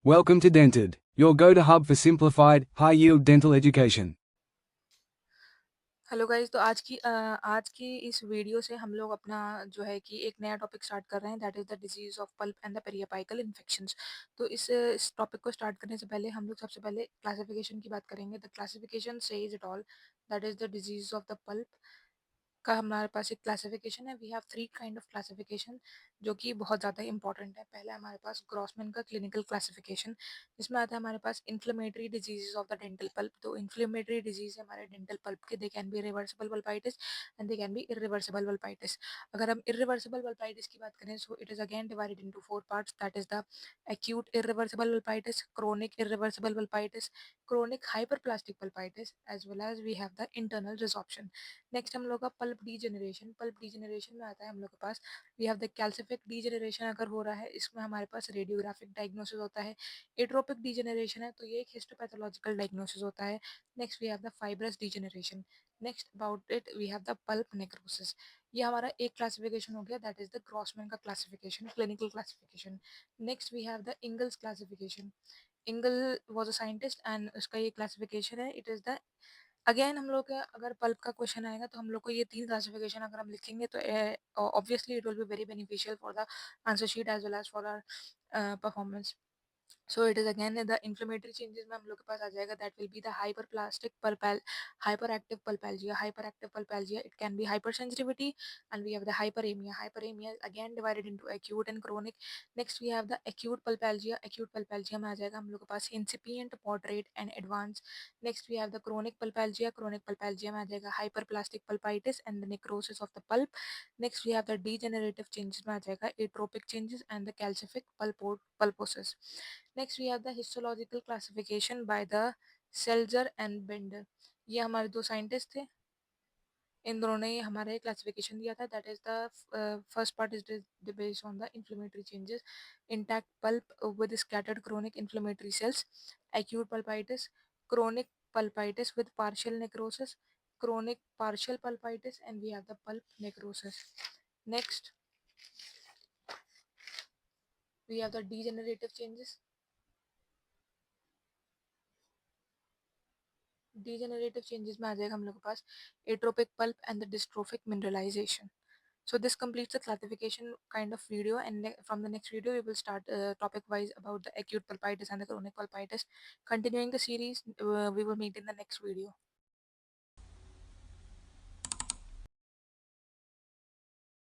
Welcome to Dented, your go-to hub for simplified, high-yield dental education. Hello guys. तो आज की इस video से हम लोग अपना जो है कि एक नया टॉपिक स्टार्ट कर रहे हैं, that is the disease of pulp and the periapical infections. तो इस टॉपिक को स्टार्ट करने से पहले हम लोग सबसे पहले क्लासिफिकेशन की बात करेंगे। The classification says it all, that is the disease of the pulp का हमारे पास एक क्लासिफिकेशन है। We have three kind of classification जो कि बहुत ज़्यादा इंपॉर्टेंट है। पहला हमारे पास ग्रॉसमैन का क्लिनिकल क्लासिफिकेशन, जिसमें आता है हमारे पास inflammatory diseases of the dental pulp. तो इन्फ्लेमेटरी डिजीज है हमारे डेंटल पल्प के, they can be reversible pulpitis and they can be irreversible वल्पाइटिस। अगर हम इरिवर्सिबल वल्पाइटिस की बात करें, so it is again divided into four parts, that is the acute irreversible vulpitis, chronic irreversible vulpitis, chronic hyperplastic vulpitis, as well as we have the internal resorption. Next हम लोग का pulp degeneration में आता है हम लोग के पास we have the calcific degeneration. अगर हो रहा है, इसमें हमारे पास रेडियोग्राफिक डायग्नोसिस होता है। एट्रोपिक डीजेनरेशन है तो ये एक हिस्टोपैथोलॉजिकल डायग्नोसिस होता है। Next we have the fibrous degeneration. Next about it we have the pulp necrosis. ये हमारा एक क्लासिफिकेशन हो गया, दैट इज द ग्रॉसमैन का classification, clinical classification. Next we have the Ingle's classification. Ingle was a scientist and उसका ये classification है। It is the again हम लोग का अगर पल्प का क्वेश्चन आएगा तो हम लोग को ये तीन क्लासिफिकेशन अगर हम लिखेंगे तो obviously it will be very beneficial for the answer sheet as well as for our performance. So it is again the inflammatory changes में हम लोग के पास आ जाएगा, that will be the hyperplastic pulpal hyperactive pulpalgia. Hyperactive pulpalgia, it can be hypersensitivity and we have the hyperemia. Hyperemia again divided into acute and chronic. Next we have the acute pulpalgia. Acute पल्पैल्जिया में आ जाएगा हम लोग के पास incipient, moderate and advance. Next we have the chronic pulpalgia. Chronic pulpalgia में आ जाएगा hyperplastic pulpitis and the necrosis of the pulp. Next we have the degenerative changes में आ जाएगा atrophic changes and the calcific pulposis. Next we have the histological classification by the Seltzer and Bender. ये हमारे दो scientist थे, इन दोनों ने हमारे क्लासिफिकेशन दिया था, that is the first part is based on the inflammatory changes, intact pulp with scattered chronic inflammatory cells, acute pulpitis, chronic pulpitis with partial necrosis, chronic partial pulpitis, and we have the pulp necrosis. Next we have the degenerative changes. Degenerative changes में आ जाएगा हम लोग के पास atrophic pulp and the dystrophic mineralization. So this completes the classification kind of video, and from the next video we will start topic wise about the acute pulpitis and the chronic pulpitis. Continuing the series, we will meet in the next video.